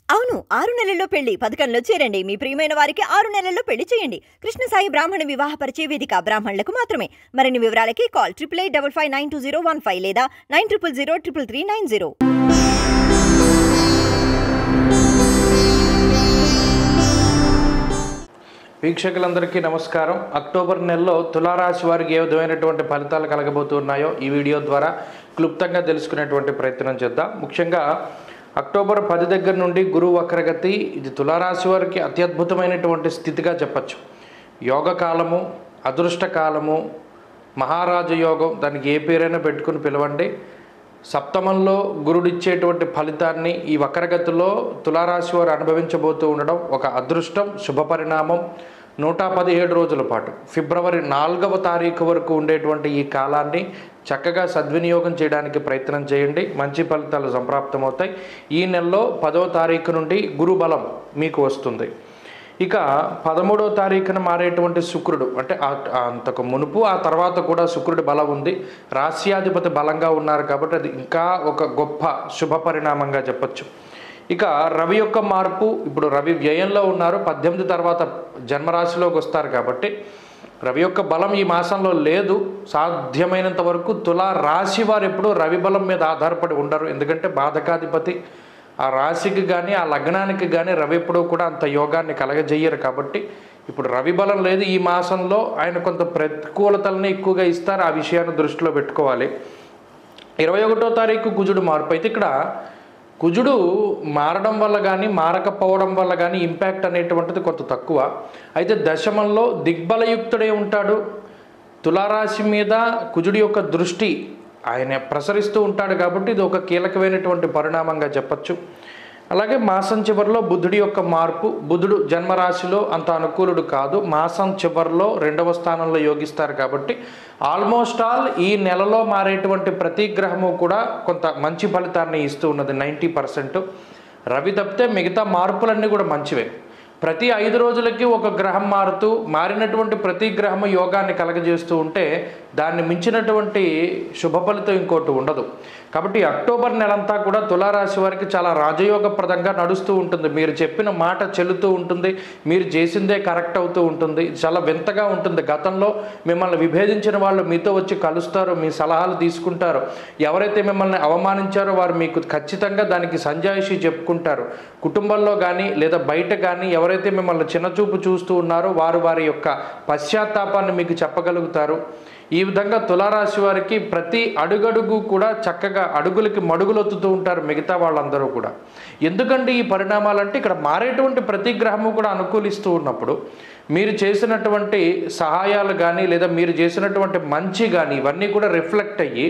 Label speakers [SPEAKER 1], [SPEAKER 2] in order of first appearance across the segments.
[SPEAKER 1] అవును 6 నెలల్లో పెళ్లి పథకంలో చేరండి. మీ ప్రియమైన వారికి 6 నెలల్లో పెళ్లి చేయండి. కృష్ణ సాయి బ్రాహ్మణ వివాహ పరిచయ వేదిక బ్రాహ్మణులకు మాత్రమే. మరిన్ని వివరాలకి కాల్ 8855592015 లేదా 9000333990.
[SPEAKER 2] వీక్షకులందరికీ నమస్కారం. అక్టోబర్ నెలలో తులారాశి వారికి ఏ విధమైనటువంటి ఫలితాలు కలగబోతున్నాయో ఈ వీడియో ద్వారా క్లుప్తంగా తెలుసుకునేటువంటి ప్రయత్నం చేద్దాం. ముఖ్యంగా అక్టోబర్ 10 దగ్గర నుండి గురువు వక్రగతి, ఇది తులారాశి వారికి అత్యద్భుతమైనటువంటి స్థితిగా చెప్పచ్చు. యోగ కాలము, అదృష్ట కాలము, మహారాజ యోగం, దానికి ఏ పేరైనా పెట్టుకుని పిలవండి. సప్తమంలో గురుడిచ్చేటువంటి ఫలితాన్ని ఈ వక్రగతిలో తులారాశి వారు అనుభవించబోతూ ఉండడం ఒక అదృష్టం, శుభపరిణామం. 117 రోజుల పాటు ఫిబ్రవరి 4వ తారీఖు వరకు ఉండేటువంటి ఈ కాలాన్ని చక్కగా సద్వినియోగం చేయడానికి ప్రయత్నం చేయండి. మంచి ఫలితాలు సంప్రాప్తమవుతాయి. ఈ నెలలో 10వ తారీఖు నుండి గురు బలం మీకు వస్తుంది. ఇక 13వ తారీఖున మారేటువంటి శుక్రుడు, అంటే అంతకు మునుపు ఆ తర్వాత కూడా శుక్రుడి బలం ఉంది. రాశ్యాధిపతి బలంగా ఉన్నారు కాబట్టి అది ఇంకా ఒక గొప్ప శుభ పరిణామంగా చెప్పచ్చు. ఇక రవి యొక్క మార్పు, ఇప్పుడు రవి వ్యయంలో ఉన్నారు, 18 తర్వాత జన్మరాశిలోకి వస్తారు కాబట్టి రవి యొక్క బలం ఈ మాసంలో లేదు. సాధ్యమైనంత వరకు తులా రాశి వారు ఎప్పుడు రవి బలం మీద ఆధారపడి ఉండరు. ఎందుకంటే బాధకాధిపతి ఆ రాశికి కానీ ఆ లగ్నానికి కానీ రవి ఎప్పుడూ కూడా అంత యోగాన్ని కలగజేయరు. కాబట్టి ఇప్పుడు రవి బలం లేదు. ఈ మాసంలో ఆయన కొంత ప్రతికూలతలని ఎక్కువగా ఇస్తారు. ఆ విషయాన్ని దృష్టిలో పెట్టుకోవాలి. 21వ తారీఖు కుజుడు మార్పు. అయితే ఇక్కడ కుజుడు మారడం వల్ల కానీ మారకపోవడం వల్ల కానీ ఇంపాక్ట్ అనేటువంటిది కొంత తక్కువ. అయితే దశమంలో దిగ్బలయుక్తుడే ఉంటాడు. తులారాశి మీద కుజుడి యొక్క దృష్టి ఆయన ప్రసరిస్తూ ఉంటాడు కాబట్టి ఇది ఒక కీలకమైనటువంటి పరిణామంగా చెప్పచ్చు. అలాగే మాసం చివరిలో బుధుడి యొక్క మార్పు. బుధుడు జన్మరాశిలో అంత అనుకూలుడు కాదు, మాసం చివరిలో 2వ స్థానంలో యోగిస్తారు కాబట్టి ఆల్మోస్ట్ ఆల్ ఈ నెలలో మారేటువంటి ప్రతి గ్రహము కూడా కొంత మంచి ఫలితాన్ని ఇస్తూ ఉన్నది. 90%. రవి తప్పితే మిగతా మార్పులన్నీ కూడా మంచివే. ప్రతి 5 రోజులకి ఒక గ్రహం మారుతూ మారినటువంటి ప్రతి గ్రహము యోగాన్ని కలగజేస్తూ ఉంటే దాన్ని మించినటువంటి శుభ ఫలితం ఇంకోటి ఉండదు. కాబట్టి అక్టోబర్ నెలంతా కూడా తులారాశి వారికి చాలా రాజయోగప్రదంగా నడుస్తూ ఉంటుంది. మీరు చెప్పిన మాట చెల్లుతూ ఉంటుంది, మీరు చేసిందే కరెక్ట్ అవుతూ ఉంటుంది. చాలా వింతగా ఉంటుంది. గతంలో మిమ్మల్ని విభేదించిన వాళ్ళు మీతో వచ్చి కలుస్తారు, మీ సలహాలు తీసుకుంటారు. ఎవరైతే మిమ్మల్ని అవమానించారో వారు మీకు ఖచ్చితంగా దానికి సంజాయిషి చెప్పుకుంటారు. కుటుంబంలో కానీ లేదా బయట కానీ ఎవరైతే మిమ్మల్ని చిన్నచూపు చూస్తూ ఉన్నారో వారు వారి యొక్క పశ్చాత్తాపాన్ని మీకు చెప్పగలుగుతారు. ఈ విధంగా తులారాశి వారికి ప్రతి అడుగడుగు కూడా చక్కగా అడుగులకి మడుగులొత్తుతూ ఉంటారు మిగతా వాళ్ళందరూ కూడా. ఎందుకంటే ఈ పరిణామాలంటే ఇక్కడ మారేటువంటి ప్రతి గ్రహము కూడా అనుకూలిస్తూ ఉన్నప్పుడు మీరు చేసినటువంటి సహాయాలు కానీ లేదా మీరు చేసినటువంటి మంచి కానీ ఇవన్నీ కూడా రిఫ్లెక్ట్ అయ్యి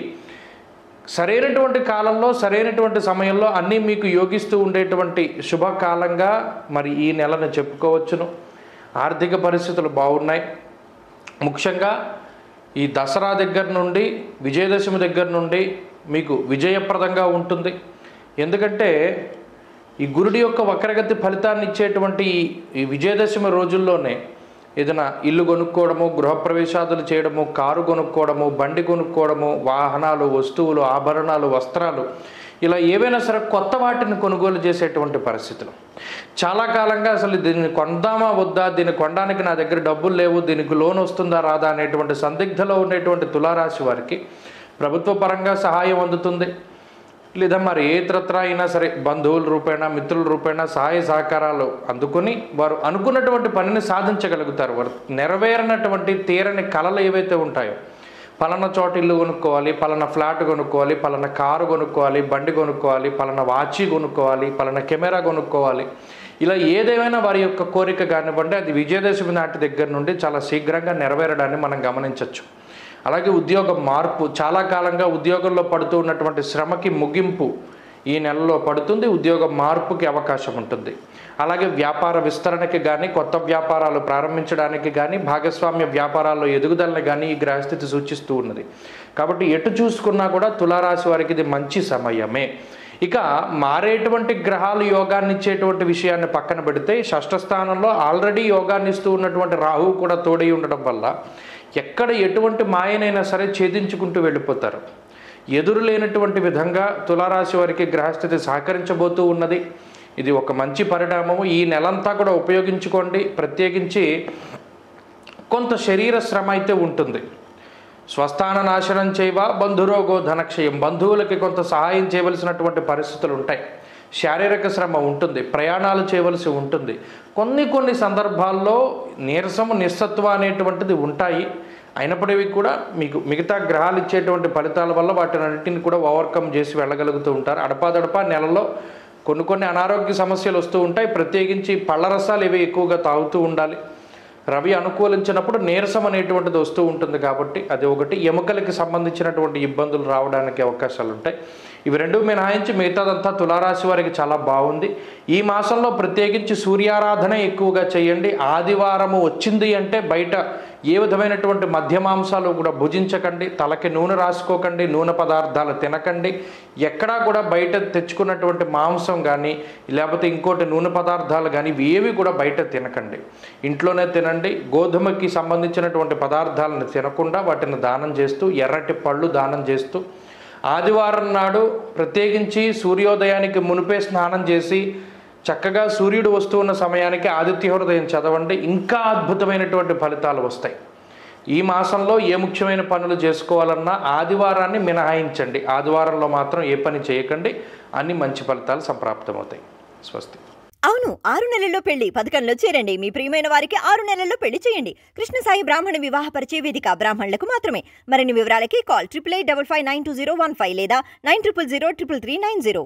[SPEAKER 2] సరైనటువంటి కాలంలో సరైనటువంటి సమయంలో అన్నీ మీకు యోగిస్తూ ఉండేటువంటి శుభకాలంగా మరి ఈ నెలను చెప్పుకోవచ్చును. ఆర్థిక పరిస్థితులు బాగున్నాయి. ముఖ్యంగా ఈ దసరా దగ్గర నుండి విజయదశమి దగ్గర నుండి మీకు విజయప్రదంగా ఉంటుంది. ఎందుకంటే ఈ గురుడి యొక్క వక్రగతి ఫలితాన్ని ఇచ్చేటువంటి ఈ విజయదశమి రోజుల్లోనే ఏదైనా ఇల్లు కొనుక్కోవడము, గృహప్రవేశాదులు చేయడము, కారు కొనుక్కోవడము, బండి కొనుక్కోవడము, వాహనాలు, వస్తువులు, ఆభరణాలు, వస్త్రాలు, ఇలా ఏవైనా సరే కొత్త వాటిని కొనుగోలు చేసేటువంటి పరిస్థితులు. చాలా కాలంగా అసలు దీన్ని కొందామా వద్దా, దీన్ని కొనడానికి నా దగ్గర డబ్బులు లేవు, దీనికి లోన్ వస్తుందా రాదా అనేటువంటి సందిగ్ధలో ఉండేటువంటి తులారాశి వారికి ప్రభుత్వ పరంగా సహాయం అందుతుంది. లేదా మరి ఏ ఇతరత్రా అయినా సరే బంధువుల రూపేణా మిత్రుల రూపేణా సహాయ సహకారాలు అందుకుని వారు అనుకున్నటువంటి పనిని సాధించగలుగుతారు. వారు నెరవేరినటువంటి తీరని కళలు ఏవైతే ఉంటాయో, పలానా చోట ఇల్లు కొనుక్కోవాలి, పలానా ఫ్లాట్ కొనుక్కోవాలి, పలానా కారు కొనుక్కోవాలి, బండి కొనుక్కోవాలి, పలానా వాచి కొనుక్కోవాలి, పలానా కెమెరా కొనుక్కోవాలి, ఇలా ఏదేమైనా వారి యొక్క కోరిక కానివ్వండి అది విజయదశమి నాటి దగ్గర నుండి చాలా శీఘ్రంగా నెరవేరడాన్ని మనం గమనించవచ్చు. అలాగే ఉద్యోగ మార్పు, చాలా కాలంగా ఉద్యోగంలో పడుతూ ఉన్నటువంటి శ్రమకి ముగింపు ఈ నెలలో పడుతుంది. ఉద్యోగ మార్పుకి అవకాశం ఉంటుంది. అలాగే వ్యాపార విస్తరణకి కానీ కొత్త వ్యాపారాలు ప్రారంభించడానికి కానీ భాగస్వామ్య వ్యాపారాల్లో ఎదుగుదలని కానీ ఈ గ్రహస్థితి సూచిస్తూ ఉన్నది. కాబట్టి ఎటు చూసుకున్నా కూడా తులారాశి వారికి ఇది మంచి సమయమే. ఇక మారేటువంటి గ్రహాలు యోగాన్ని ఇచ్చేటువంటి విషయాన్ని పక్కన పెడితే షష్ఠ స్థానంలో ఆల్రెడీ యోగాన్ని ఇస్తూ ఉన్నటువంటి రాహువు కూడా తోడై ఉండడం వల్ల ఎక్కడ ఎటువంటి మాయనైనా సరే ఛేదించుకుంటూ వెళ్ళిపోతారు. ఎదురు లేనటువంటి విధంగా తులారాశి వారికి గ్రహస్థితి సహకరించబోతూ ఉన్నది. ఇది ఒక మంచి పరిణామము. ఈ నెలంతా కూడా ఉపయోగించుకోండి. ప్రత్యేకించి కొంత శరీర శ్రమ అయితే ఉంటుంది. స్వస్థాన నాశనం చేయవ బంధురోగో ధనక్షయం, బంధువులకి కొంత సహాయం చేయవలసినటువంటి పరిస్థితులు ఉంటాయి. శారీరక శ్రమ ఉంటుంది, ప్రయాణాలు చేయవలసి ఉంటుంది. కొన్ని సందర్భాల్లో నీరసము నిస్సత్వ అనేటువంటిది ఉంటాయి. అయినప్పటికీ కూడా మీకు మిగతా గ్రహాలు ఇచ్చేటువంటి ఫలితాల వల్ల వాటినన్నింటిని కూడా ఓవర్కమ్ చేసి వెళ్ళగలుగుతూ ఉంటారు. అడపాదడపా నెలలో కొన్ని అనారోగ్య సమస్యలు వస్తూ ఉంటాయి. ప్రత్యేకించి పళ్ళ రసాలు ఇవి ఎక్కువగా తాగుతూ ఉండాలి. రవి అనుకూలించినప్పుడు నీరసం అనేటువంటిది వస్తూ ఉంటుంది కాబట్టి అది ఒకటి. ఎముకలకి సంబంధించినటువంటి ఇబ్బందులు రావడానికి అవకాశాలు ఉంటాయి. ఇవి రెండు మినహాయించి మిగతాదంతా తులారాశి వారికి చాలా బాగుంది. ఈ మాసంలో ప్రత్యేకించి సూర్యారాధన ఎక్కువగా చేయండి. ఆదివారము వచ్చింది అంటే బయట ఏ విధమైనటువంటి మద్యమాంసాలు కూడా భుజించకండి. తలకి నూనె రాసుకోకండి, నూనె పదార్థాలు తినకండి. ఎక్కడా కూడా బయట తెచ్చుకున్నటువంటి మాంసం కానీ లేకపోతే ఇంకోటి నూనె పదార్థాలు కానీ ఏవి కూడా బయట తినకండి. ఇంట్లోనే తినండి. గోధుమకి సంబంధించినటువంటి పదార్థాలను తినకుండా వాటిని దానం చేస్తూ, ఎర్రటి పళ్ళు దానం చేస్తూ, ఆదివారం నాడు ప్రత్యేకించి సూర్యోదయానికి మునిపే స్నానం చేసి చక్కగా సూర్యుడు వస్తూ ఉన్న సమయానికి ఆదిత్య హృదయం చదవండి. ఇంకా అద్భుతమైనటువంటి ఫలితాలు వస్తాయి. ఈ మాసంలో ఏ ముఖ్యమైన పనులు చేసుకోవాలన్నా ఆదివారాన్ని మినహాయించండి. ఆదివారంలో మాత్రం ఏ పని చేయకండి. అన్ని మంచి ఫలితాలు సంప్రాప్తమవుతాయి. స్వస్తి.
[SPEAKER 1] అవును, 6 నెలల్లో పెళ్లి పథకంలో చేరండి. మీ ప్రియమైన వారికి 6 నెలల్లో పెళ్లి చేయండి. కృష్ణ సాయి బ్రాహ్మణ వివాహ పరిచయ వేదిక బ్రాహ్మణులకు మాత్రమే. మరిన్ని వివరాలకి కాల్ 8855920115 లేదా 90003339.